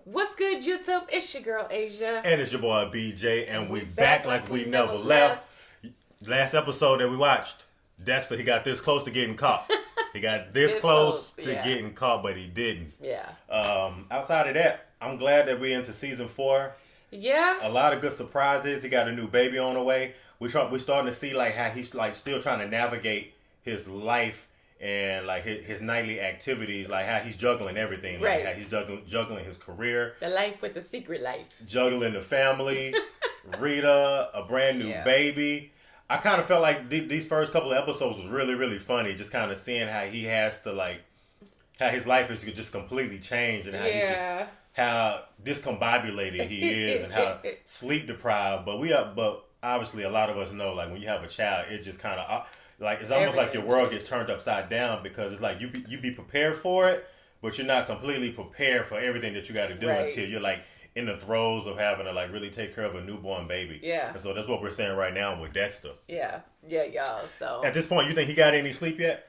What's good, YouTube? It's your girl, Asia. And it's your boy, BJ. And we back like we never left. Last episode that we watched, Dexter, he got this close to getting caught. He got this close to getting caught, but he didn't. Yeah. Outside of that, I'm glad that we're into season 4. Yeah. A lot of good surprises. He got a new baby on the way. We're starting to see like how he's like still trying to navigate his life and like his nightly activities, like how he's juggling everything, like how he's juggling his career, the life with the secret life, juggling the family, Rita, a brand new baby. I kind of felt like these first couple of episodes was really, really funny, just kind of seeing how he has to like how his life is just completely changed and how he just how discombobulated he is and how sleep deprived. But obviously a lot of us know like when you have a child, it just kind of like it's almost like your world gets turned upside down because it's like you be prepared for it, but you're not completely prepared for everything that you got to do until you're like in the throes of having to like really take care of a newborn baby. Yeah. And so that's what we're saying right now with Dexter. Yeah. Yeah, y'all. So at this point, you think he got any sleep yet?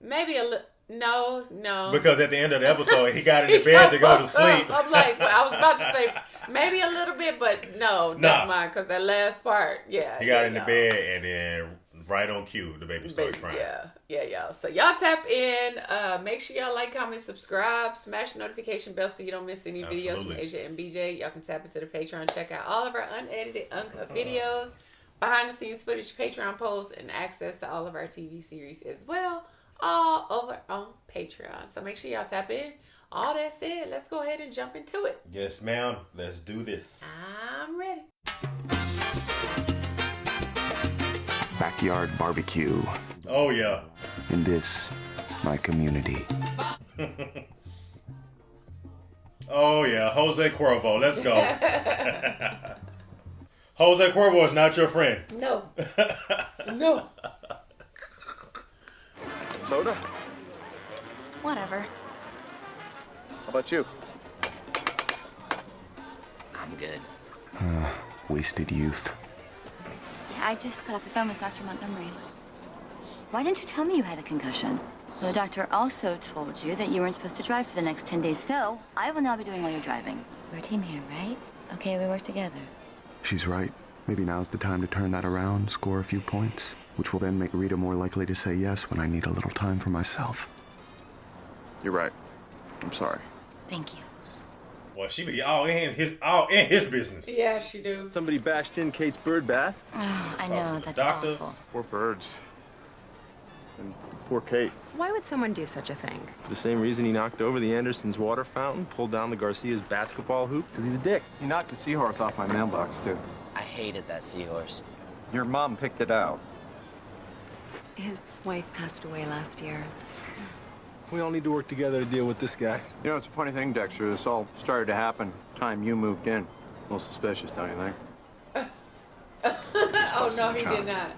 Maybe a little. No. Because at the end of the episode, he got in the bed to go to sleep. I'm like, I was about to say maybe a little bit, but no, never mind. Because that last part, he got in the bed and then right on cue, the baby started crying. Yeah, y'all. So y'all tap in. Make sure y'all like, comment, subscribe, smash the notification bell so you don't miss any videos from Asia and BJ. Y'all can tap into the Patreon, check out all of our unedited, uncut videos, behind the scenes footage, Patreon posts, and access to all of our TV series as well. All over on Patreon. So make sure y'all tap in. All that said, let's go ahead and jump into it. Yes, ma'am. Let's do this. I'm ready. Backyard barbecue. Oh, yeah. In this, my community. Oh, yeah. Jose Cuervo. Let's go. Jose Cuervo is not your friend. No. No. Soda? Whatever. How about you? I'm good. Wasted youth. Yeah, I just got off the phone with Dr. Montgomery. Why didn't you tell me you had a concussion? Well, the doctor also told you that you weren't supposed to drive for the next 10 days, so I will now be doing while you're driving. We're a team here, right? Okay, we work together. She's right. Maybe now's the time to turn that around, score a few points, which will then make Rita more likely to say yes when I need a little time for myself. You're right. I'm sorry. Thank you. Well, she be all in his business. Yeah, she do. Somebody bashed in Kate's bird bath. Oh, I know, that's doctor. awful. Poor birds. And poor Kate. Why would someone do such a thing? For the same reason he knocked over the Andersons' water fountain, pulled down the Garcia's basketball hoop, because he's a dick. He knocked the seahorse off my mailbox, too. I hated that seahorse. Your mom picked it out. His wife passed away last year. We all need to work together to deal with this guy. You know, it's a funny thing, Dexter. This all started to happen time you moved in. A little suspicious, don't you think? Oh, no, he did not.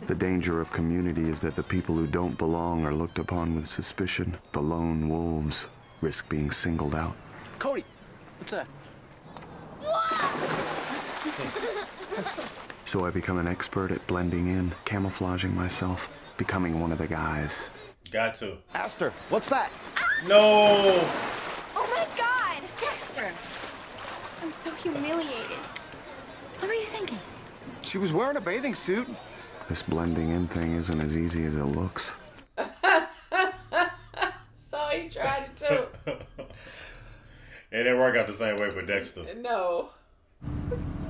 The danger of community is that the people who don't belong are looked upon with suspicion. The lone wolves risk being singled out. Cody, what's that? So I become an expert at blending in, camouflaging myself, becoming one of the guys. Got to. Aster, what's that? No. Oh my God! Dexter! I'm so humiliated. What were you thinking? She was wearing a bathing suit. This blending in thing isn't as easy as it looks. So he tried it too. It didn't work out the same way for Dexter. No.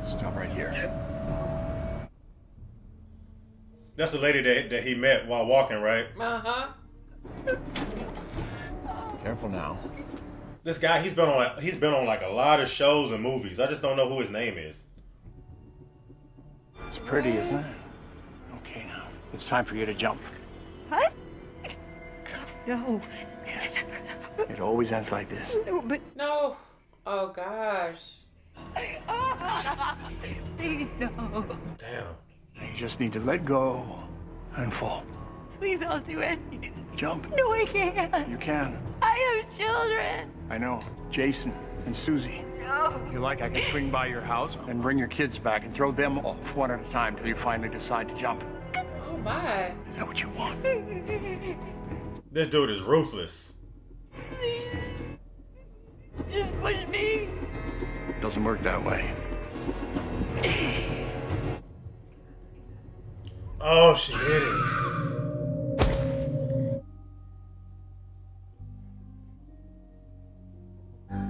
Stop right here. That's the lady that he met while walking, right? Uh-huh. Careful now. This guy, he's been on like a lot of shows and movies. I just don't know who his name is. It's pretty, isn't it? Okay, now. It's time for you to jump. What? No. It always ends like this. No, but... No. Oh, gosh. Please, no. Damn. You just need to let go and fall. Please, I'll do anything. Jump. No, I can't. You can. I have children. I know. Jason and Susie. No. You like, I can swing by your house and bring your kids back and throw them off one at a time till you finally decide to jump. Oh, my. Is that what you want? This dude is ruthless. Please. Just push me. Doesn't work that way. Oh, she did it.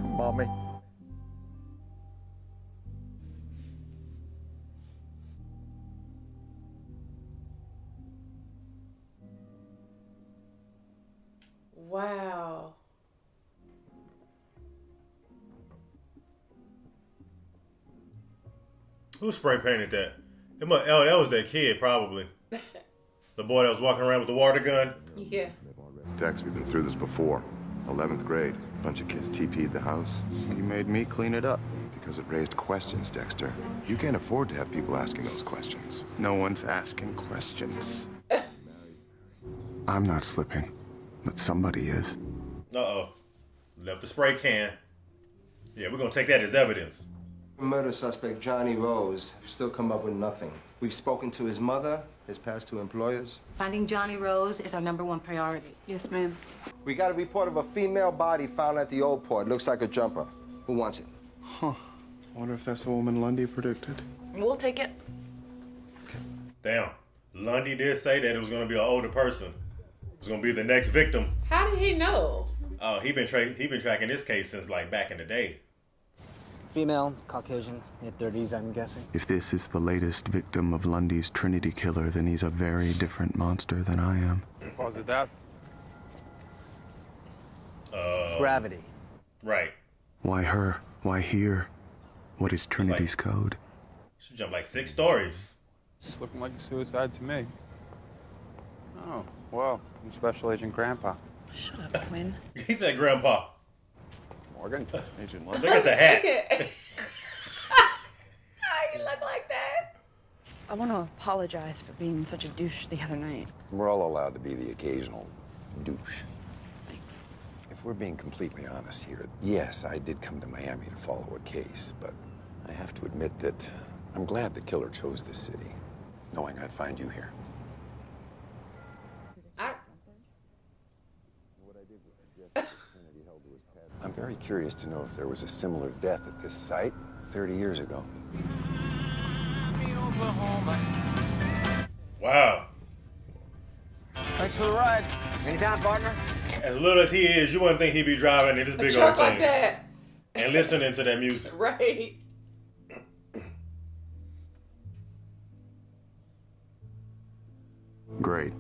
Mommy. Wow. Who spray painted that? Oh, that was that kid, probably. The boy that was walking around with the water gun. Yeah. Dex, we've been through this before. 11th grade. A bunch of kids TP'd the house. You made me clean it up. Because it raised questions, Dexter. You can't afford to have people asking those questions. No one's asking questions. I'm not slipping, but somebody is. Uh-oh. Left the spray can. Yeah, we're gonna take that as evidence. Murder suspect Johnny Rose have still come up with nothing. We've spoken to his mother, his past two employers. Finding Johnny Rose is our #1 priority. Yes, ma'am. We got a report of a female body found at the old port. Looks like a jumper. Who wants it? Huh. Wonder if that's the woman Lundy predicted. We'll take it. Damn. Lundy did say that it was gonna be an older person. It was gonna be the next victim. How did he know? Oh, he been tracking this case since like back in the day. Female, Caucasian, mid-30s, I'm guessing. If this is the latest victim of Lundy's Trinity killer, then he's a very different monster than I am. Cause of death? Gravity. Right. Why her? Why here? What is Trinity's code? She jumped like 6 stories. It's looking like a suicide to me. Oh, well, I'm Special Agent Grandpa. Shut up, Quinn. He said Grandpa. Morgan, Agent Lundy. Look at the hat. How you look like that? I want to apologize for being such a douche the other night. We're all allowed to be the occasional douche. Thanks. If we're being completely honest here, yes, I did come to Miami to follow a case, but I have to admit that I'm glad the killer chose this city, knowing I'd find you here. I'm very curious to know if there was a similar death at this site 30 years ago. Wow. Thanks for the ride. Anytime, partner. As little as he is, you wouldn't think he'd be driving in this big Truck old thing. like that. And listening to that music. Right. Great.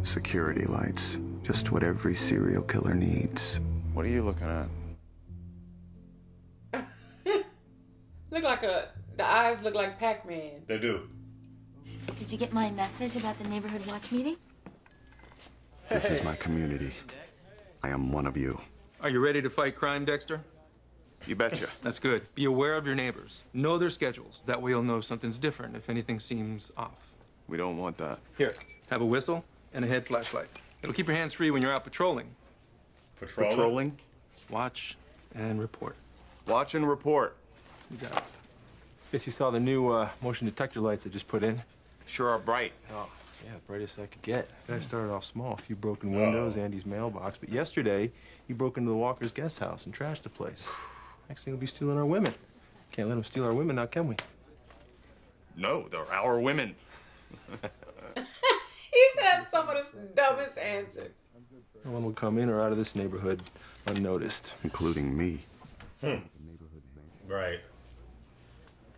Security lights. Just what every serial killer needs. What are you looking at? Look like the eyes look like Pac-Man. They do. Did you get my message about the neighborhood watch meeting? This is my community. I am one of you. Are you ready to fight crime, Dexter? You betcha. That's good. Be aware of your neighbors. Know their schedules. That way you'll know something's different if anything seems off. We don't want that. Here, have a whistle and a head flashlight. It'll keep your hands free when you're out patrolling. Patrolling? Watch and report. Watch and report. You got it. Guess you saw the new motion detector lights I just put in. Sure are bright. Oh, yeah, brightest I could get. I started off small, a few broken windows, Andy's mailbox. But yesterday, he broke into the Walker's guest house and trashed the place. Next thing he'll be stealing our women. Can't let him steal our women now, can we? No, they're our women. He's had some of the dumbest answers. No one will come in or out of this neighborhood unnoticed. Including me. Right.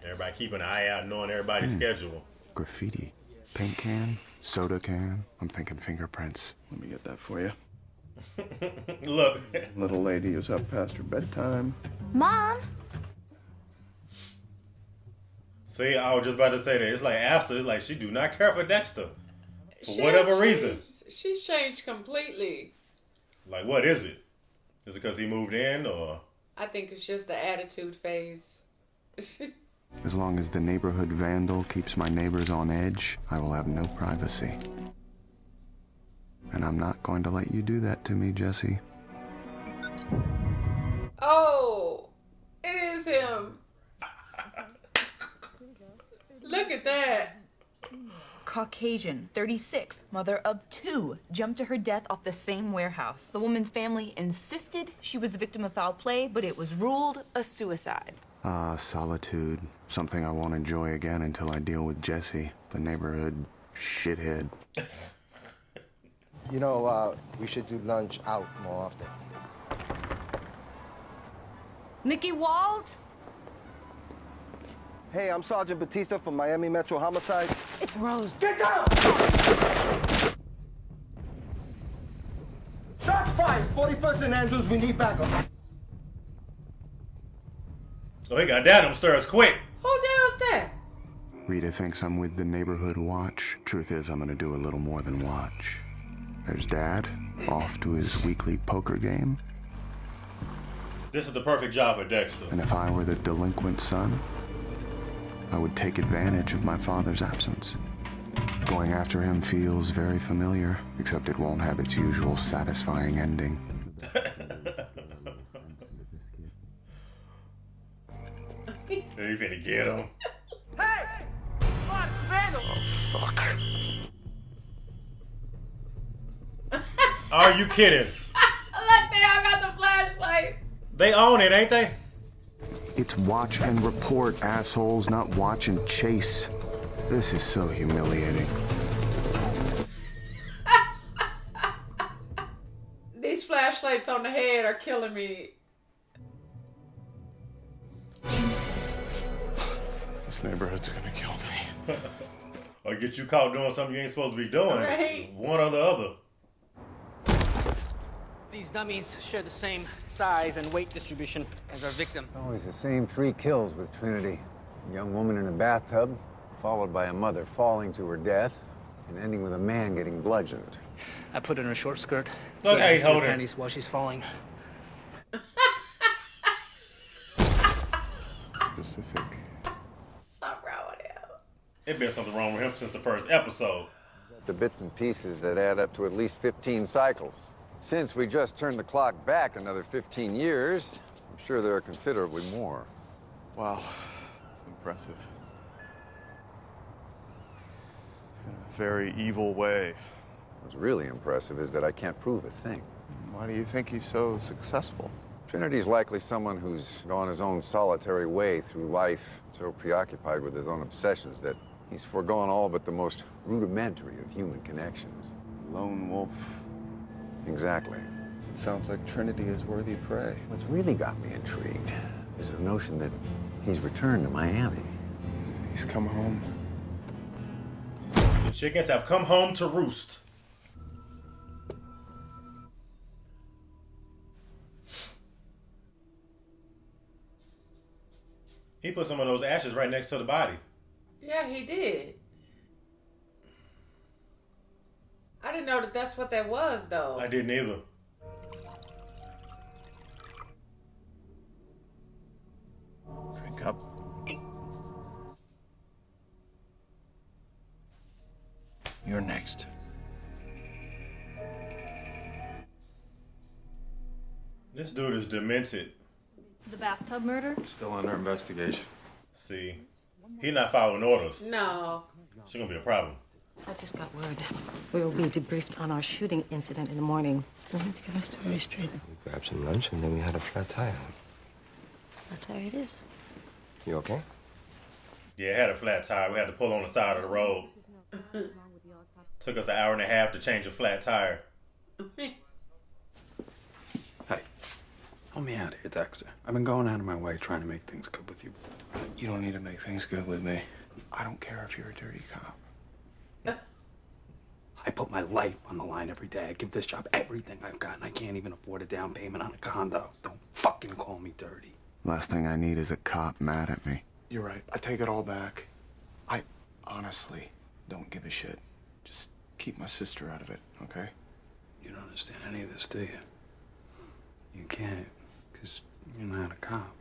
Everybody keeping an eye out, knowing everybody's schedule. Graffiti. Paint can. Soda can. I'm thinking fingerprints. Let me get that for you. Look. Little lady is up past her bedtime. Mom! See, I was just about to say that. It's like Alyssa, it's like she do not care for Dexter. For whatever reason. She's changed completely. Like, what is it? Is it because he moved in, or? I think it's just the attitude phase. As long as the neighborhood vandal keeps my neighbors on edge, I will have no privacy. And I'm not going to let you do that to me, Jesse. Oh, it is him. Look at that. Caucasian, 36, mother of 2, jumped to her death off the same warehouse. The woman's family insisted she was the victim of foul play, but it was ruled a suicide. Solitude. Something I won't enjoy again until I deal with Jesse, the neighborhood shithead. You know, we should do lunch out more often. Nikki Wald? Hey, I'm Sergeant Batista from Miami Metro Homicide. It's Rose. Get down! Shots fired! 41st and Andrews, we need backup. Oh, he got down them stairs quick. Who does that? Rita thinks I'm with the neighborhood watch. Truth is, I'm gonna do a little more than watch. There's Dad, off to his weekly poker game. This is the perfect job for Dexter. And if I were the delinquent son, I would take advantage of my father's absence. Going after him feels very familiar, except it won't have its usual satisfying ending. You finna get him. Hey! Come on, Vandal! Oh, fuck. Are you kidding? Look, they all got the flashlights. They own it, ain't they? It's watch and report, assholes, not watch and chase. This is so humiliating. These flashlights on the head are killing me. This neighborhood's gonna kill me. Or get you caught doing something you ain't supposed to be doing. Right. One or the other. These dummies share the same size and weight distribution as our victim. Always the same 3 kills with Trinity. A young woman in a bathtub, followed by a mother falling to her death, and ending with a man getting bludgeoned. I put her in a short skirt. Look, hey, hold it. Panties while she's falling. Specific. Something wrong with him. It's been something wrong with him since the first episode. The bits and pieces that add up to at least 15 cycles. Since we just turned the clock back another 15 years, I'm sure there are considerably more. Wow, that's impressive. In a very evil way. What's really impressive is that I can't prove a thing. Why do you think he's so successful? Trinity's likely someone who's gone his own solitary way through life, so preoccupied with his own obsessions that he's foregone all but the most rudimentary of human connections. Lone wolf. Exactly. It sounds like Trinity is worthy prey. What's really got me intrigued is the notion that he's returned to Miami. He's come home. The chickens have come home to roost. He put some of those ashes right next to the body. Yeah, he did. I didn't know that that's what that was, though. I didn't either. Drink up. You're next. This dude is demented. The bathtub murder? Still under investigation. See, he not following orders. No. It's gonna be a problem. I just got word. We will be debriefed on our shooting incident in the morning. We need to get our story straight. We grabbed some lunch and then we had a flat tire. That's how it is. You okay? Yeah, it had a flat tire. We had to pull on the side of the road. Took us an hour and a half to change a flat tire. Hey, help me out here, Dexter. I've been going out of my way trying to make things good with you. You don't need to make things good with me. I don't care if you're a dirty cop. I put my life on the line every day. I give this job everything I've got, and I can't even afford a down payment on a condo. Don't fucking call me dirty. Last thing I need is a cop mad at me. You're right. I take it all back. I honestly don't give a shit. Just keep my sister out of it, okay? You don't understand any of this, do you? You can't, because you're not a cop.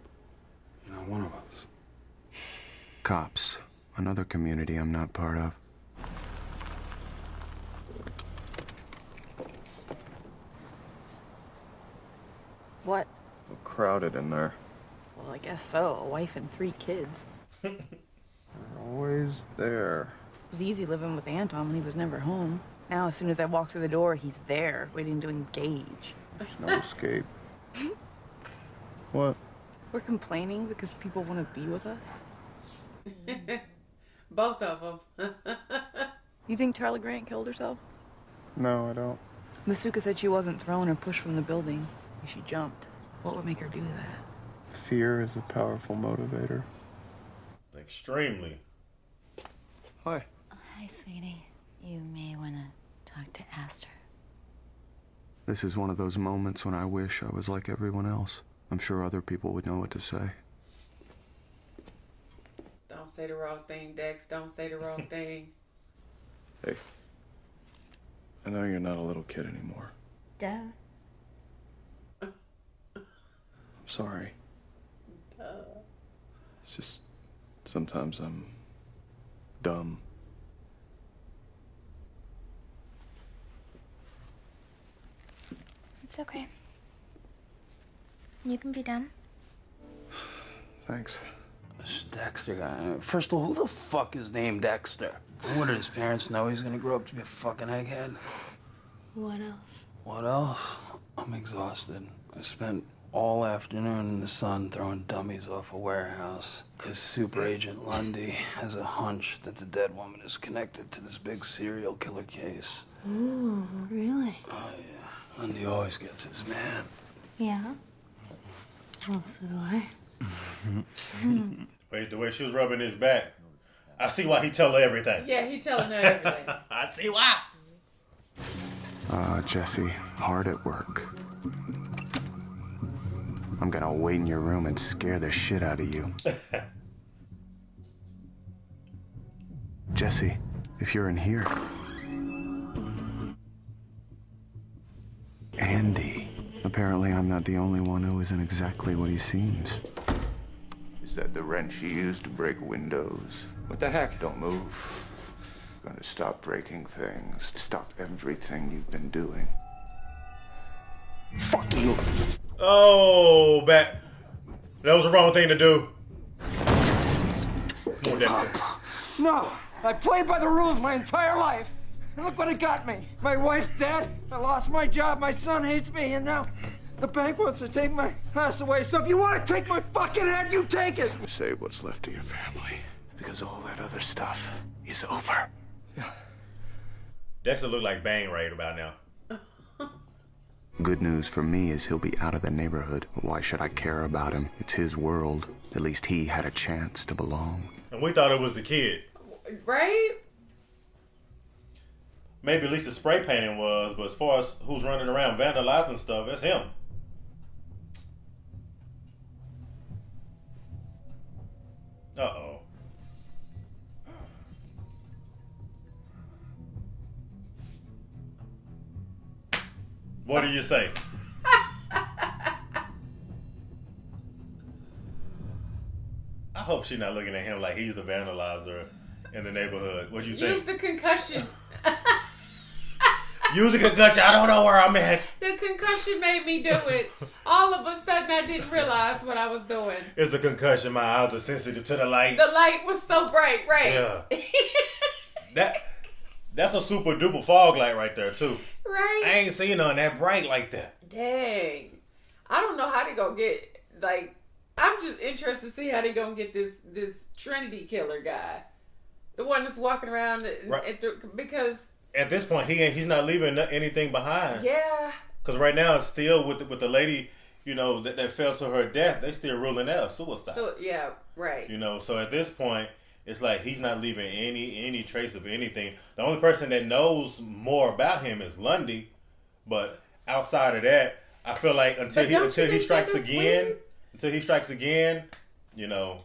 You're not one of us. Cops. Another community I'm not part of. What? So crowded in there. Well, I guess so. A wife and 3 kids. They're always there. was easy living with Anton when he was never home. Now, as soon as I walk through the door, he's there, waiting to engage. There's no escape. What? We're complaining because people want to be with us. Both of them. You think Charlie Grant killed herself? No, I don't. Masuka said she wasn't thrown or pushed from the building. She jumped. What would make her do that? Fear is a powerful motivator. Extremely. Hi. Hi, sweetie. You may want to talk to Aster. This is one of those moments when I wish I was like everyone else. I'm sure other people would know what to say. Don't say the wrong thing, Dex. Don't say the wrong thing. Hey. I know you're not a little kid anymore. Dad. I'm sorry. Duh. It's just sometimes I'm dumb. It's okay. You can be dumb. Thanks. This Dexter guy. First of all, who the fuck is named Dexter? And what did his parents know he's gonna grow up to be a fucking egghead? What else? What else? I'm exhausted. I spent all afternoon in the sun throwing dummies off a warehouse. Cause Super Agent Lundy has a hunch that the dead woman is connected to this big serial killer case. Ooh, really? Oh yeah. Lundy always gets his man. Yeah? Well, so do I. Wait, the way she was rubbing his back, I see why he tell her everything. Yeah, he telling her everything. I see why. Jesse, hard at work. I'm gonna wait in your room and scare the shit out of you. Jesse, if you're in here. Andy. Apparently I'm not the only one who isn't exactly what he seems. Is that the wrench you used to break windows? What the heck? Don't move. I'm gonna stop breaking things. Stop everything you've been doing. Fuck you. Oh, that was the wrong thing to do. Come on, Dexter. No, I played by the rules my entire life. And look what it got me. My wife's dead. I lost my job. My son hates me. And now the bank wants to take my ass away. So if you want to take my fucking head, you take it. Save what's left of your family. Because all that other stuff is over. Yeah. Dexter look like Bang right about now. Good news for me is he'll be out of the neighborhood. Why should I care about him? It's his world. At least he had a chance to belong. And we thought it was the kid. Right? Maybe at least the spray painting was, but as far as who's running around vandalizing stuff, it's him. Uh-oh. What do you say? I hope she's not looking at him like he's the vandalizer in the neighborhood. What do you think? Use the concussion. Use the concussion. I don't know where I'm at. The concussion made me do it. All of a sudden, I didn't realize what I was doing. It's a concussion. My eyes are sensitive to the light. The light was so bright, right? Yeah. That's a super duper fog light right there, too. Right? I ain't seen none that bright like that. Dang. I don't know how they gonna get, like, I'm just interested to see how they gonna get this Trinity killer guy. The one that's walking around because at this point he's not leaving anything behind. Yeah. Because right now it's still with the lady, you know, that fell to her death. They still ruling that a suicide. So yeah, right. You know, so at this point it's like he's not leaving any trace of anything. The only person that knows more about him is Lundy, but outside of that, I feel like until he strikes again, you know,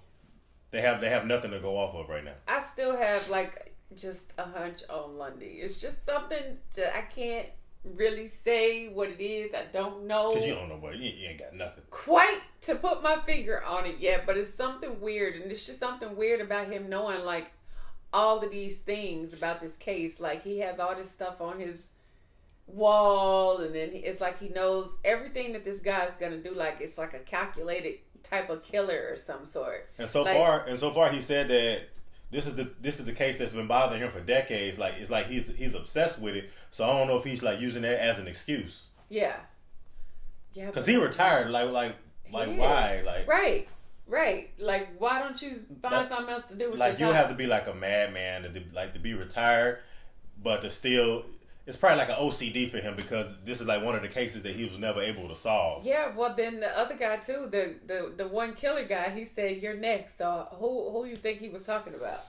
they have nothing to go off of right now. I still have like just a hunch on Lundy. It's just something that I can't really say what it is. I don't know. Because you don't know what you ain't got nothing quite to put my finger on it yet, but it's something weird, and it's just something weird about him knowing like all of these things about this case. Like he has all this stuff on his wall, and then it's like he knows everything that this guy's gonna do. Like it's like a calculated type of killer or some sort. And so far he said that this is the case that's been bothering him for decades. Like it's like he's obsessed with it. So I don't know if he's like using that as an excuse. Yeah. Yeah. Because he retired. Like why? Like right. Like why don't you find something else to do with like your you time? have to be like a madman to be retired, but to still. It's probably like an OCD for him because this is like one of the cases that he was never able to solve. Yeah, well then the other guy too, the one killer guy, he said you're next. So who you think he was talking about?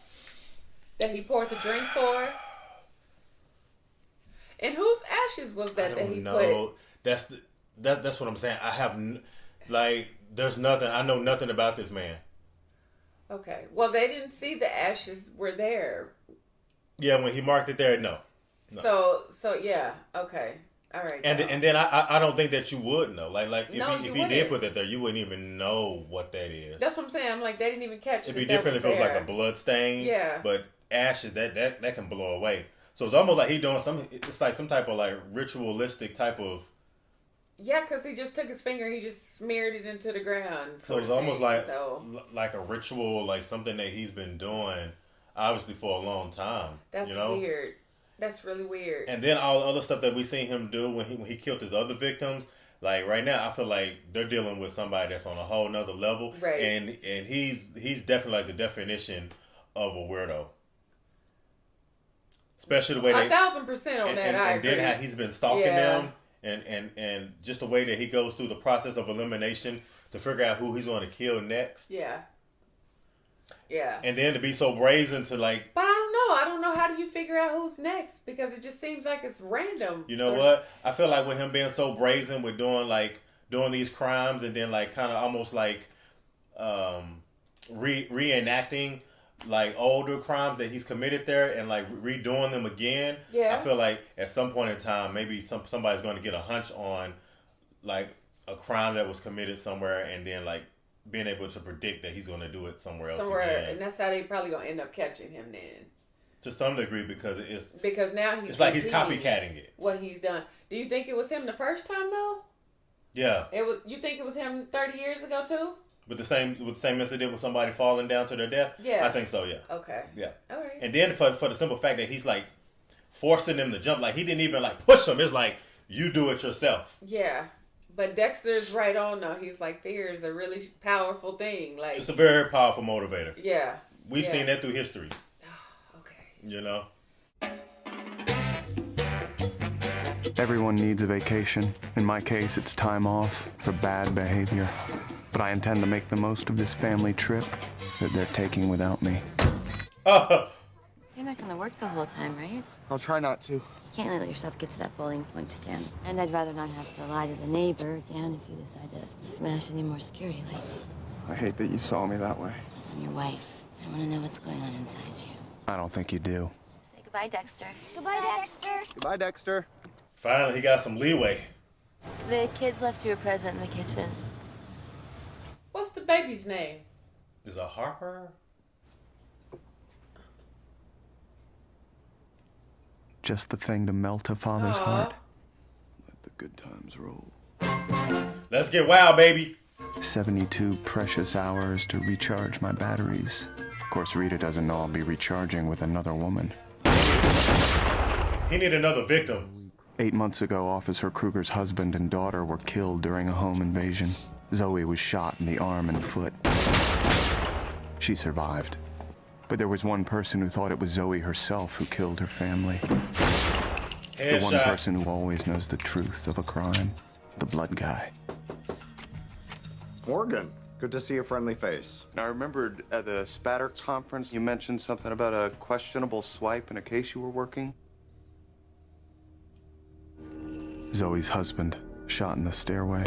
That he poured the drink for? And whose ashes was that he put? That's what I'm saying. I have there's nothing. I know nothing about this man. Okay. Well, they didn't see the ashes were there. Yeah, when he marked it there, no. So yeah, okay, all right. And then I don't think that you would know. Like if he did put that there, you wouldn't even know what that is. That's what I'm saying. I'm like they didn't even catch. It'd be different if it was like a blood stain. Yeah. But ashes that can blow away. So it's almost like he doing some. It's like some type of like ritualistic type of. Yeah, because he just took his finger, he just smeared it into the ground. So it's almost like a ritual, like something that he's been doing, obviously for a long time. That's weird. That's really weird. And then all the other stuff that we seen him do when he killed his other victims, like right now, I feel like they're dealing with somebody that's on a whole nother level. Right. And he's definitely like the definition of a weirdo. Especially the way 1,000% on that. I agree. And then how he's been stalking them, and just the way that he goes through the process of elimination to figure out who he's going to kill next. Yeah. Yeah. And then to be so brazen to like. But I don't know. How do you figure out who's next? Because it just seems like it's random. You know what? I feel like with him being so brazen with doing these crimes and then like kind of almost like reenacting like older crimes that he's committed there and like redoing them again. Yeah. I feel like at some point in time, maybe somebody's going to get a hunch on like a crime that was committed somewhere and then like being able to predict that he's going to do it somewhere else again. And that's how they probably going to end up catching him then. To some degree, because now he's copycatting it. What he's done. Do you think it was him the first time though? Yeah. You think it was him 30 years ago too? With the same incident with somebody falling down to their death? Yeah. I think so, yeah. Okay. Yeah. All right. And then for the simple fact that he's like forcing them to jump, like he didn't even like push them. It's like you do it yourself. Yeah. But Dexter's right on though. He's like fear is a really powerful thing. Like it's a very powerful motivator. Yeah. We've seen that through history. You know? Everyone needs a vacation. In my case, it's time off for bad behavior. But I intend to make the most of this family trip that they're taking without me. You're not gonna work the whole time, right? I'll try not to. You can't let yourself get to that boiling point again. And I'd rather not have to lie to the neighbor again if you decide to smash any more security lights. I hate that you saw me that way. I'm your wife. I want to know what's going on inside you. I don't think you do. Say goodbye, Dexter. Goodbye, Dexter. Goodbye, Dexter. Finally, he got some leeway. The kids left you a present in the kitchen. What's the baby's name? Is it Harper? Just the thing to melt a father's heart. Let the good times roll. Let's get wild, baby. 72 precious hours to recharge my batteries. Of course, Rita doesn't know I'll be recharging with another woman. He need another victim. 8 months ago, Officer Kruger's husband and daughter were killed during a home invasion. Zoe was shot in the arm and foot. She survived. But there was one person who thought it was Zoe herself who killed her family. The one person who always knows the truth of a crime. The blood guy. Morgan, good to see a friendly face. I remembered at the Spatter conference, you mentioned something about a questionable swipe in a case you were working. Zoe's husband, shot in the stairway.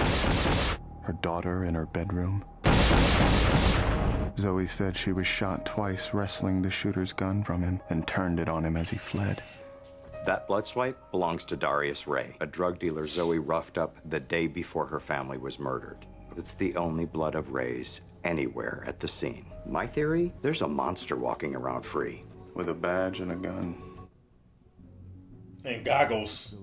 Her daughter in her bedroom. Zoe said she was shot twice wrestling the shooter's gun from him and turned it on him as he fled. That blood swipe belongs to Darius Ray, a drug dealer Zoe roughed up the day before her family was murdered. It's the only blood of Ray's anywhere at the scene. My theory, there's a monster walking around free. With a badge and a gun. And goggles.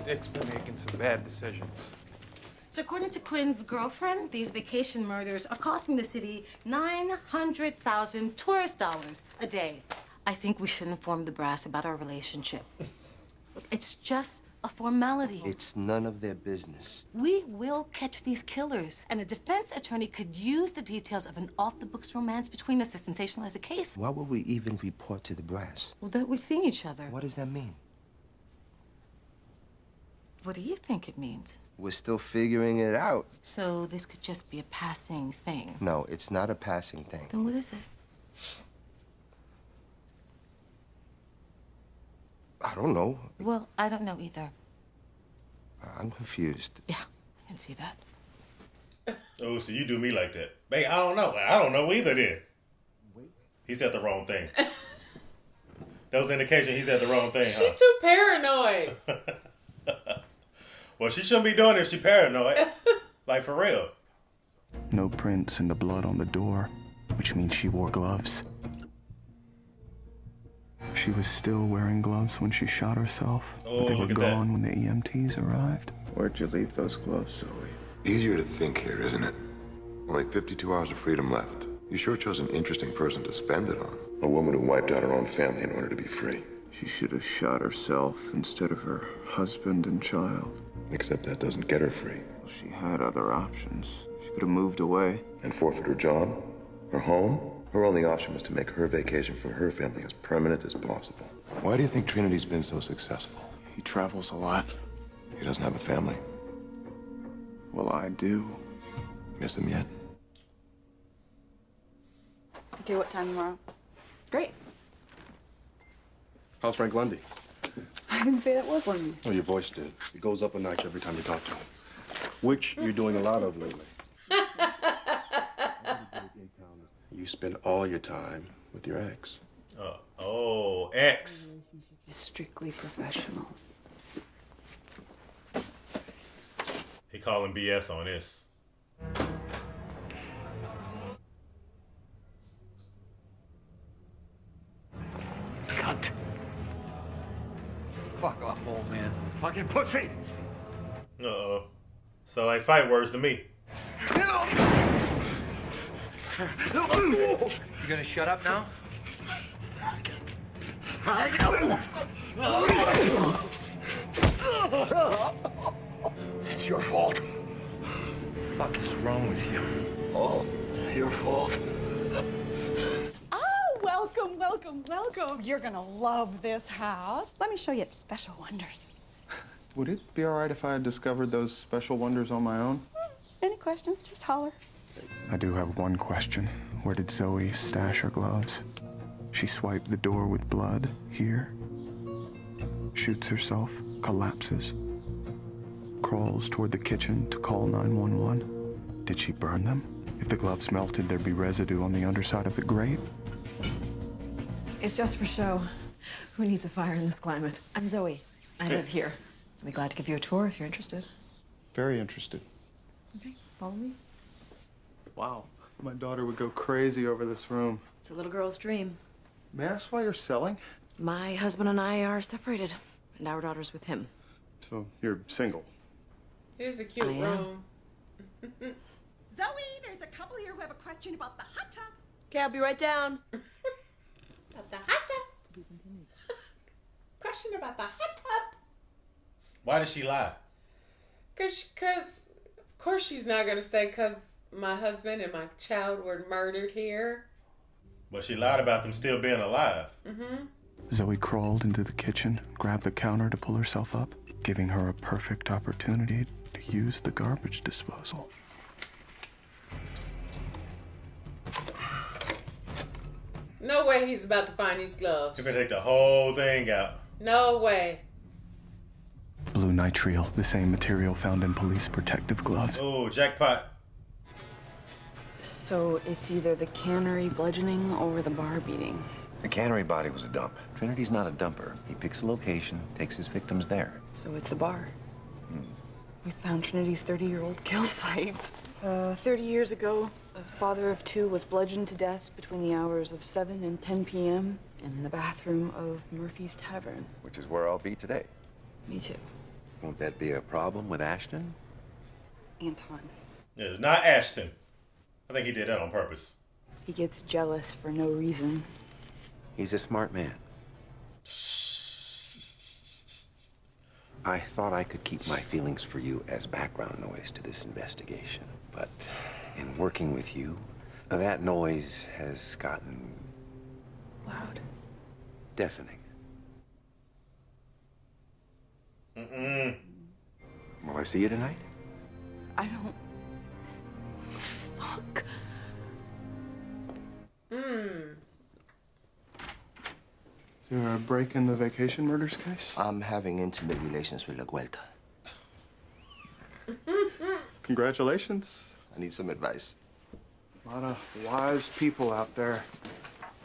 Dick's been making some bad decisions. So according to Quinn's girlfriend, these vacation murders are costing the city 900,000 tourist dollars a day. I think we should inform the brass about our relationship. Look, it's just a formality. It's none of their business. We will catch these killers, and a defense attorney could use the details of an off-the-books romance between us to sensationalize a case. Why would we even report to the brass? Well, that we're seeing each other. What does that mean? What do you think it means? We're still figuring it out. So this could just be a passing thing. No, it's not a passing thing. Then what is it? I don't know. Well, I don't know either. I'm confused. Yeah, I can see that. Oh, so you do me like that. Babe, I don't know. I don't know either then. He said the wrong thing. That was an indication he said the wrong thing, She too paranoid. Well, she shouldn't be doing it if she paranoid. Like, for real. No prints in the blood on the door, which means she wore gloves. She was still wearing gloves when she shot herself, but they were gone when the EMTs arrived. Where'd you leave those gloves, Zoe? Easier to think here, isn't it? Only 52 hours of freedom left. You sure chose an interesting person to spend it on. A woman who wiped out her own family in order to be free. She should have shot herself instead of her husband and child. Except that doesn't get her free. Well, she had other options. She could have moved away. And forfeit her job, her home. Her only option was to make her vacation from her family as permanent as possible. Why do you think Trinity's been so successful? He travels a lot. He doesn't have a family. Well, I do. Miss him yet? Okay, what time tomorrow? Great. How's Frank Lundy? I didn't say that was Lundy. Oh, your voice did. It goes up a notch every time you talk to him. Which you're doing a lot of lately. You spend all your time with your ex. Ex. Strictly professional. He calling BS on this. Cunt. Fuck off, old man. Fucking pussy! Uh-oh. So like fight words to me. You gonna shut up now? It's your fault. What the fuck is wrong with you? All your fault. Oh, welcome, welcome, welcome. You're gonna love this house. Let me show you its special wonders. Would it be all right if I had discovered those special wonders on my own? Any questions? Just holler. I do have one question. Where did Zoe stash her gloves? She swiped the door with blood here, shoots herself, collapses, crawls toward the kitchen to call 911. Did she burn them? If the gloves melted, there'd be residue on the underside of the grate. It's just for show. Who needs a fire in this climate? I'm Zoe. I live here. I'd be glad to give you a tour if you're interested. Very interested. Okay, follow me. Wow. My daughter would go crazy over this room. It's a little girl's dream. May I ask why you're selling? My husband and I are separated, and our daughter's with him. So you're single? Here's a cute room. Zoe, there's a couple here who have a question about the hot tub. Okay, I'll be right down. About the hot tub. Question about the hot tub. Why did she lie? Cause of course she's not gonna say cause my husband and my child were murdered here. But she lied about them still being alive. Mm-hmm. Zoe crawled into the kitchen, grabbed the counter to pull herself up, giving her a perfect opportunity to use the garbage disposal. No way he's about to find these gloves. He's gonna take the whole thing out. No way. Blue nitrile, the same material found in police protective gloves. Oh, jackpot. So it's either the cannery bludgeoning or the bar beating. The cannery body was a dump. Trinity's not a dumper. He picks a location, takes his victims there. So it's the bar. We found Trinity's 30-year-old kill site. 30 years ago, a father of two was bludgeoned to death between the hours of 7 and 10 p.m. in the bathroom of Murphy's Tavern. Which is where I'll be today. Me too. Won't that be a problem with Ashton? Anton. Yeah, not Ashton. I think he did that on purpose. He gets jealous for no reason. He's a smart man. I thought I could keep my feelings for you as background noise to this investigation, but in working with you, that noise has gotten loud, deafening. Will I see you tonight? I don't... Fuck. Is there a break in the vacation murders case? I'm having intimate relations with La Guelta. Congratulations. I need some advice. A lot of wise people out there.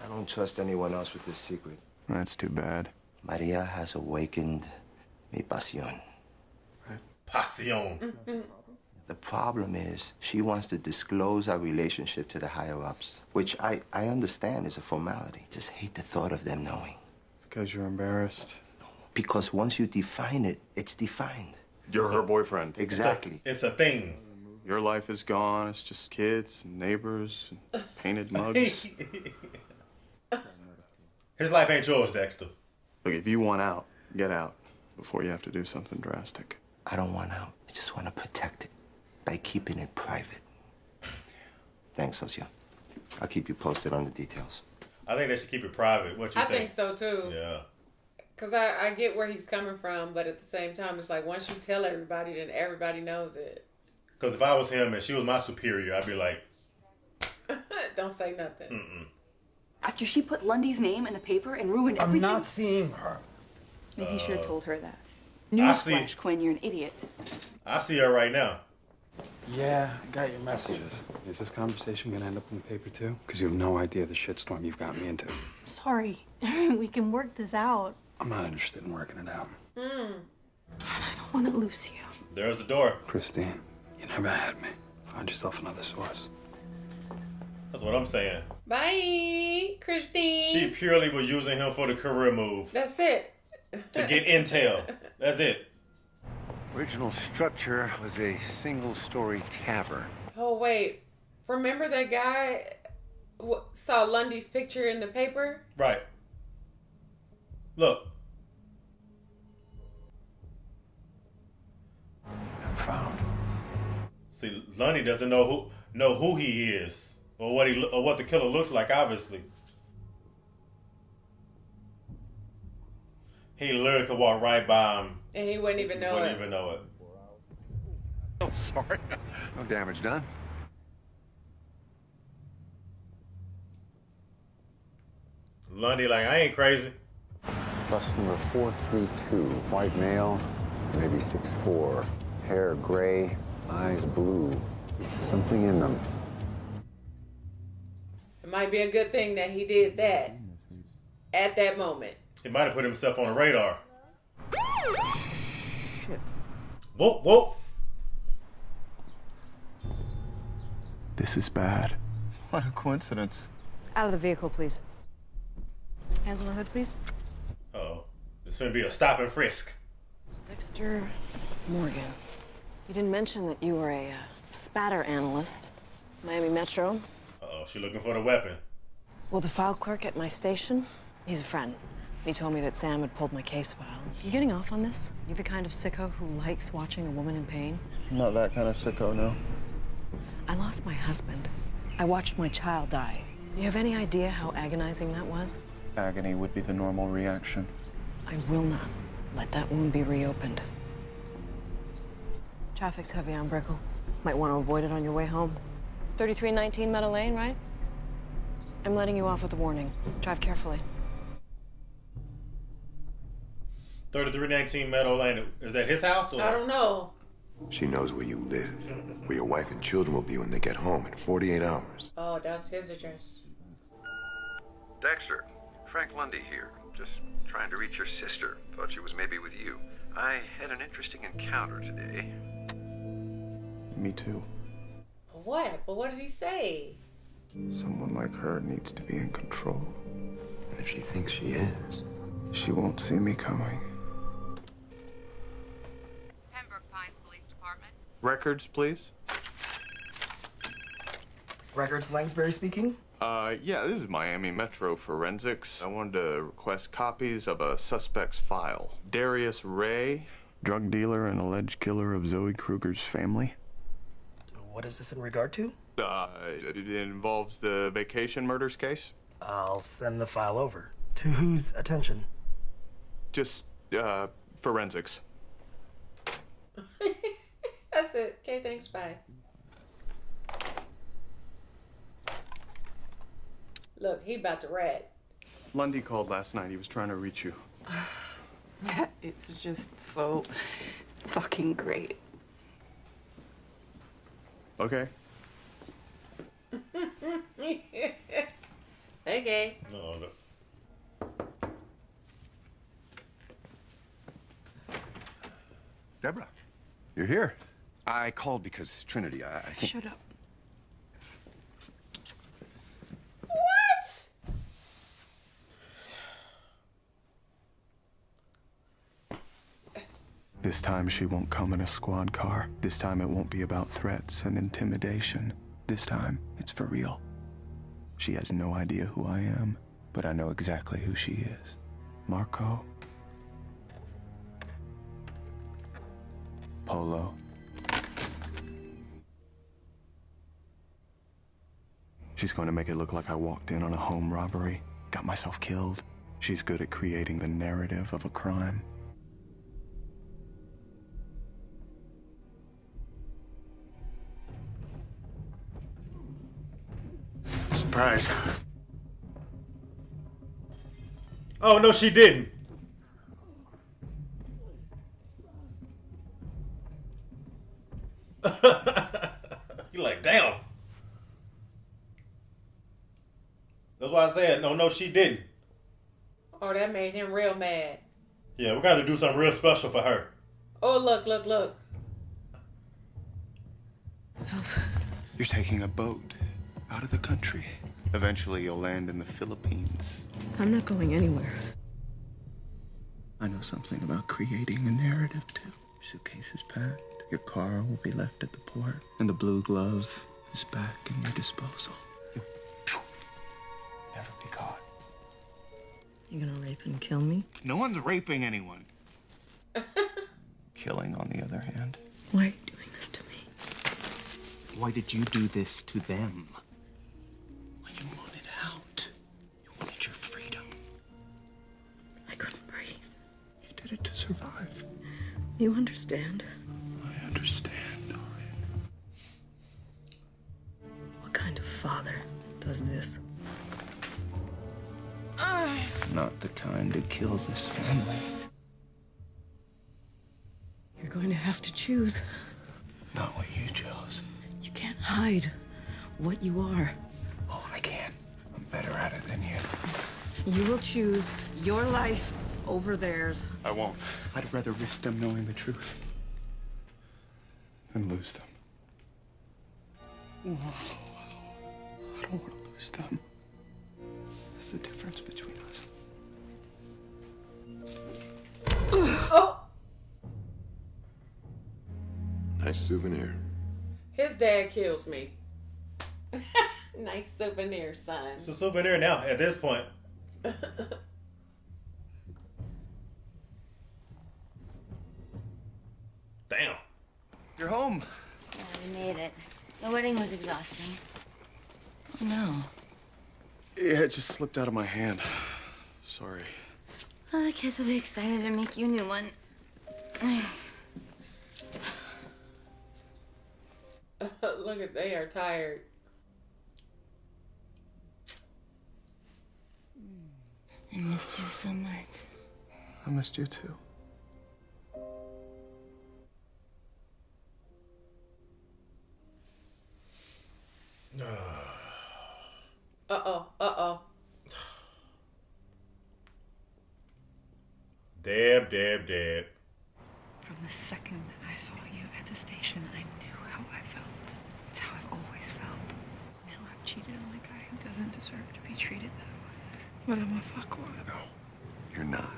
I don't trust anyone else with this secret. That's too bad. Maria has awakened mi pasión. Pasión. The problem is she wants to disclose our relationship to the higher-ups, which I understand is a formality. Just hate the thought of them knowing. Because you're embarrassed? Because once you define it, it's defined. You're her boyfriend. Exactly. It's a thing. Your life is gone. It's just kids and neighbors and painted mugs. His life ain't yours, Dexter. Look, if you want out, get out before you have to do something drastic. I don't want out. I just want to protect it by keeping it private. Thanks, Socio. I'll keep you posted on the details. I think they should keep it private. What you I think? think so too. Yeah. Because I get where he's coming from, but at the same time, it's like once you tell everybody, then everybody knows it. Because if I was him and she was my superior, I'd be like, don't say nothing. Mm-mm. After she put Lundy's name in the paper and ruined everything... I'm not seeing her. Maybe you should have told her that. I see. Newsflash, Quinn, you're an idiot. I see her right now. Yeah, I got your messages. Is this conversation gonna end up in the paper too? Because you have no idea the shitstorm you've got me into. Sorry. We can work this out. I'm not interested in working it out. I don't want to lose you. There's the door. Christine, you never had me. Find yourself another source. That's what I'm saying. Bye, Christine. She purely was using him for the career move. That's it. To get intel. That's it. Original structure was a single-story tavern. Oh, wait. Remember that guy saw Lundy's picture in the paper? Right. Look. I'm found. See, Lundy doesn't know who he is or what the killer looks like. Obviously, he literally could walk right by him and he wouldn't even know it. Oh, sorry. No damage done. Lundy, like, I ain't crazy. Bus number 432, white male, maybe 6'4", hair gray, eyes blue, something in them. It might be a good thing that he did that at that moment. He might have put himself on the radar. Shit. Whoop, whoop. This is bad. What a coincidence. Out of the vehicle, please. Hands on the hood, please. Uh-oh. This is going to be a stop and frisk. Dexter Morgan. You didn't mention that you were a spatter analyst. Miami Metro. Uh-oh, she looking for the weapon. Well, the file clerk at my station, he's a friend. He told me that Sam had pulled my case file. You getting off on this? You the kind of sicko who likes watching a woman in pain? I'm not that kind of sicko, no. I lost my husband. I watched my child die. Do you have any idea how agonizing that was? Agony would be the normal reaction. I will not let that wound be reopened. Traffic's heavy on Brickell. Might want to avoid it on your way home. 3319 Meadow Lane, right? I'm letting you off with a warning. Drive carefully. 3319 Meadow Lane. Is that his house? Or? I don't know. She knows where you live, where your wife and children will be when they get home in 48 hours. Oh, that's his address. Dexter, Frank Lundy here. Just trying to reach your sister. Thought she was maybe with you. I had an interesting encounter today. Me too. What? But what did he say? Someone like her needs to be in control. And if she thinks she is, she won't see me coming. Records, please. Records, Langsbury speaking. Yeah, this is Miami Metro Forensics. I wanted to request copies of a suspect's file. Darius Ray. Drug dealer and alleged killer of Zoe Kruger's family. What is this in regard to? It involves the vacation murders case. I'll send the file over. To whose attention? Just, forensics. That's it. Okay, thanks, bye. Look, he about to rat. Lundy called last night. He was trying to reach you. It's just so fucking great. Okay. Okay. No. Deborah, you're here. I called because Trinity, I think... Shut up. What? This time she won't come in a squad car. This time it won't be about threats and intimidation. This time it's for real. She has no idea who I am, but I know exactly who she is. Marco. Polo. She's going to make it look like I walked in on a home robbery, got myself killed. She's good at creating the narrative of a crime. Surprise. Oh, no, she didn't. You're like, damn. That's why I said, no, she didn't. Oh, that made him real mad. Yeah, we got to do something real special for her. Oh, look. You're taking a boat out of the country. Eventually you'll land in the Philippines. I'm not going anywhere. I know something about creating a narrative, too. Your suitcase is packed. Your car will be left at the port. And the blue glove is back in your disposal. You'll never be caught. You gonna rape and kill me? No one's raping anyone. Killing, on the other hand. Why are you doing this to me? Why did you do this to them? When you wanted out. You wanted your freedom. I couldn't breathe. You did it to survive. You understand? I understand, Doreen. What kind of father does this? Not the kind that kills his family. You're going to have to choose. Not what you chose. You can't hide what you are. Oh, I can. I'm better at it than you. You will choose your life over theirs. I won't. I'd rather risk them knowing the truth than lose them. No, I don't want to lose them. That's the difference between us. Oh! Nice souvenir. His dad kills me. Nice souvenir, son. It's a souvenir now, at this point. Damn. You're home. Yeah, we made it. The wedding was exhausting. Oh, no. Yeah, it just slipped out of my hand. Sorry. Well, the kids will be excited to make you a new one. Look at, they are tired. I missed you so much. I missed you too. Uh-oh. Deb. From the second that I saw you at the station, I knew how I felt. It's how I've always felt. Now I've cheated on a guy who doesn't deserve to be treated that way. But I'm a fuckwad. No, you're not.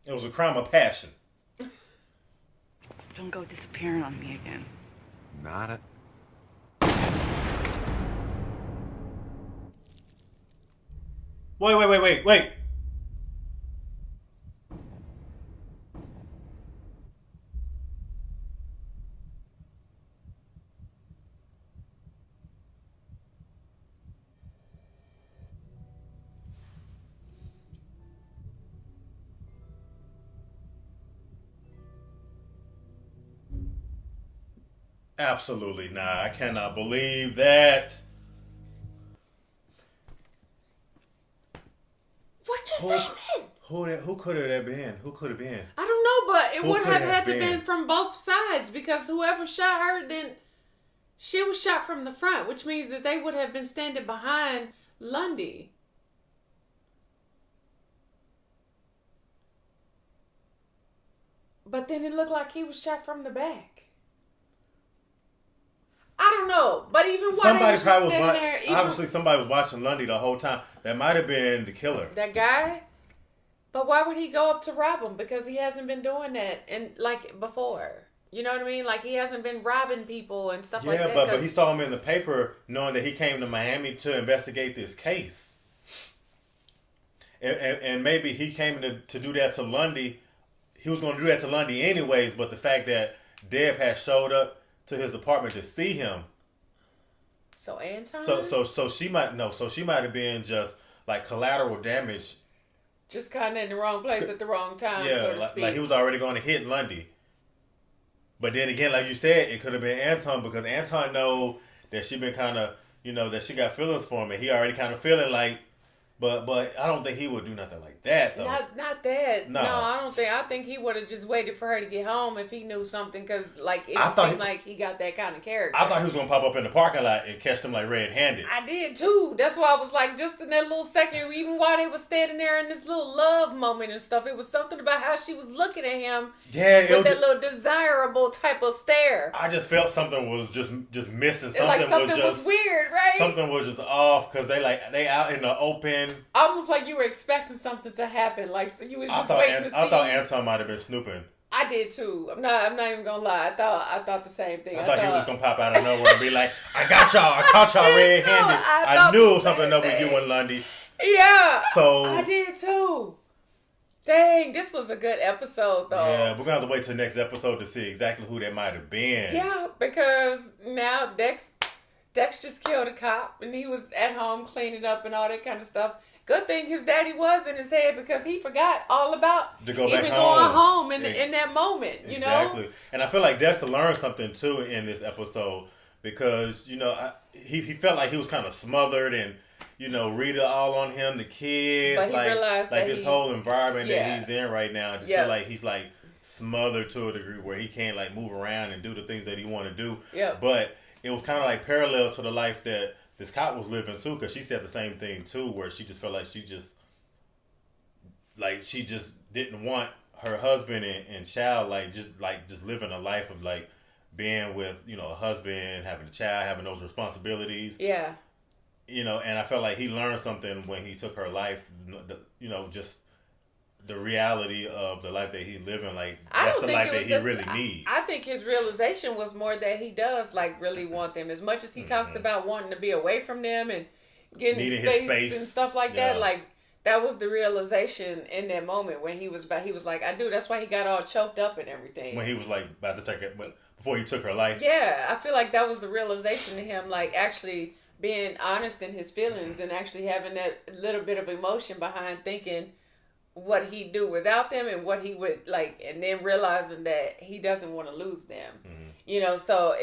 It was a crime of passion. Don't go disappearing on me again. Not a... Wait. Absolutely not. I cannot believe that. What just happened? Who could it have been? Who could have been? I don't know, but it Who would could have it had have to been? been from both sides because whoever shot her, then she was shot from the front, which means that they would have been standing behind Lundy. But then it looked like he was shot from the back. I don't know, but even while Somebody probably was there, obviously somebody was watching Lundy the whole time. That might have been the killer. that guy. But why would he go up to rob him? Because he hasn't been doing that and like before. You know what I mean? Like he hasn't been robbing people and stuff like that. Yeah, but he saw him in the paper knowing that he came to Miami to investigate this case. And maybe he came to do that to Lundy. He was going to do that to Lundy anyways, but the fact that Deb had showed up to his apartment to see him. So Anton? So she might have been just like collateral damage. Just kind of in the wrong place at the wrong time, Yeah, so to speak. like he was already going to hit Lundy. But then again, like you said, it could have been Anton because Anton know that she been kind of, that she got feelings for him, and he already kind of feeling like, but I don't think he would do nothing like that though. Not that. No. No, I don't think. I think he would have just waited for her to get home if he knew something, because like it seemed like he got that kind of character. I thought he was gonna pop up in the parking lot and catch them like red-handed. I did too. That's why I was like, just in that little second, even while they were standing there in this little love moment and stuff, it was something about how she was looking at him. Yeah, with that little desirable type of stare. I just felt something was just missing. Something was weird, right? Something was just off because they out in the open. Almost like you were expecting something to happen, like so you was just waiting to see. I thought Anton might have been snooping. I did too. I'm not even gonna lie. I thought the same thing. I thought he was just gonna pop out of nowhere and be like, "I got y'all. I caught y'all red-handed. I knew something up with you and Lundy." Yeah. So I did too. Dang, this was a good episode though. Yeah, we're gonna have to wait till next episode to see exactly who that might have been. Yeah, because now Dex just killed a cop and he was at home cleaning up and all that kind of stuff. Good thing his daddy was in his head because he forgot all about to go back even home. going home in that moment, you know? Exactly. And I feel like Dexter learned something too in this episode because, he felt like he was kind of smothered and, Rita all on him, the kids, but he realized that this whole environment that he's in right now. I just feel like he's like smothered to a degree where he can't like move around and do the things that he want to do. Yeah. But it was kind of like parallel to the life that this cop was living too, because she said the same thing too, where she just felt like she just didn't want her husband and child just living a life of like being with a husband, having a child, having those responsibilities. Yeah. And I felt like he learned something when he took her life. Just the reality of the life that he's living, like that's the life that he really needs. I think his realization was more that he does like really want them as much as he talks about wanting to be away from them and getting space and stuff like that. Like that was the realization in that moment when he was like, I do. That's why he got all choked up and everything. When he was like about to take it, but before he took her life. Yeah, I feel like that was the realization to him, like actually being honest in his feelings and actually having that little bit of emotion behind thinking what he'd do without them and what he would like, and then realizing that he doesn't want to lose them. So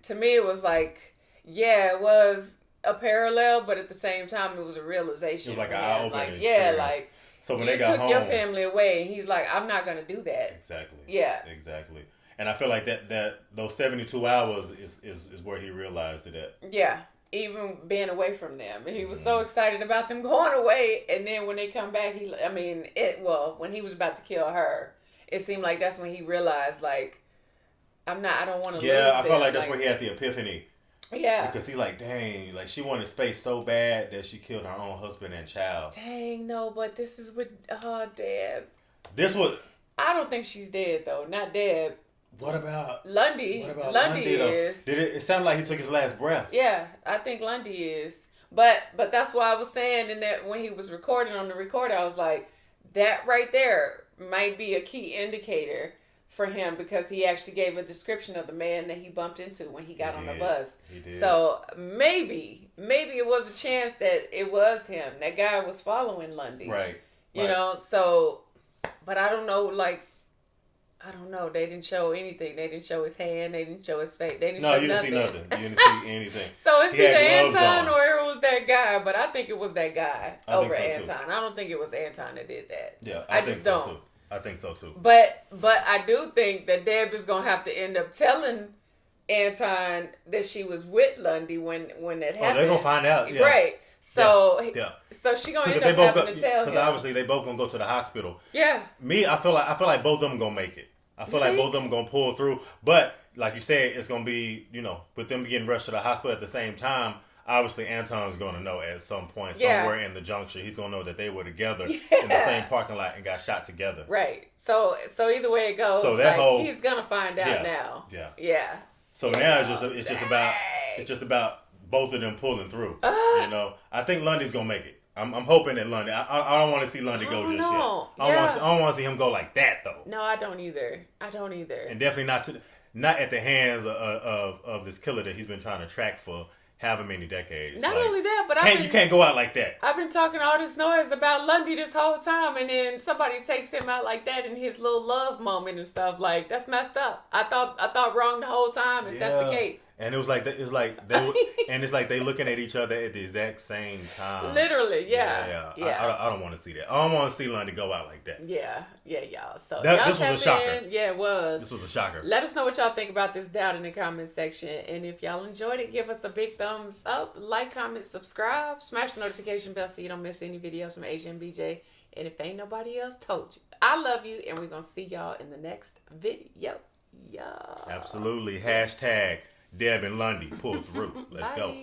to me it was like, it was a parallel, but at the same time it was a realization. It was like an eye-opening experience. So when you they got took home, your family away, and he's like, I'm not going to do that. Exactly. Yeah. Exactly. And I feel like that those 72 hours is where he realized it at. Yeah. Even being away from them, and he was so excited about them going away, and then when they come back, when he was about to kill her, it seemed like that's when he realized, like, I don't want to lose I felt them. like that's when he had the epiphany. Yeah, because he's like, dang, like she wanted space so bad that she killed her own husband and child. Dang, no, but this is with Deb. This was. I don't think she's dead though. Not Deb. What about Lundy? Lundy is. Did it sounded like he took his last breath. Yeah, I think Lundy is. But that's why I was saying in that when he was recording on the recorder, I was like, that right there might be a key indicator for him because he actually gave a description of the man that he bumped into when he got on the bus. He did. So maybe it was a chance that it was him. That guy was following Lundy. Right. You know, so, but I don't know, like, I don't know. They didn't show anything. They didn't show his hand. They didn't show his face. They didn't show nothing. No, you didn't see nothing. You didn't see anything. So it's either Anton or it was that guy, but I think it was that guy over Anton. Too. I don't think it was Anton that did that. Yeah, I just don't. So too. I think so too. But I do think that Deb is gonna have to end up telling Anton that she was with Lundy when that happened. Oh, they're gonna find out. Yeah. Right. So so she gonna end up having to tell him. Because obviously they both gonna go to the hospital. Yeah. Me, I feel like both of them gonna make it. I feel like both of them gonna pull through. But like you said, it's gonna be, with them getting rushed to the hospital at the same time. Obviously, Anton's gonna know at some point, somewhere in the juncture, he's gonna know that they were together in the same parking lot and got shot together. Right. So either way it goes, so that whole, he's gonna find out now. Yeah. Yeah. So now it's just about both of them pulling through. I think Lundy's gonna make it. I'm hoping that Lundy. I don't want to see Lundy go just yet. I don't want to see him go like that though. No, I don't either. And definitely not at the hands of this killer that he's been trying to track for however many decades. Not only that, but you can't go out like that. I've been talking all this noise about Lundy this whole time, and then somebody takes him out like that in his little love moment and stuff. Like, that's messed up. I thought wrong the whole time. If that's the case, and it's like they looking at each other at the exact same time. Literally, yeah. I don't want to see that. I don't want to see Lundy go out like that. Yeah, y'all. So this was a shocker. Yeah, it was. This was a shocker. Let us know what y'all think about this down in the comment section, and if y'all enjoyed it, give us a big thumbs up, like, comment, subscribe, smash the notification bell so you don't miss any videos from Asia and BJ. And if ain't nobody else told you, I love you, and we're gonna see y'all in the next video. Absolutely. # Deb and Lundy pull through. Let's go.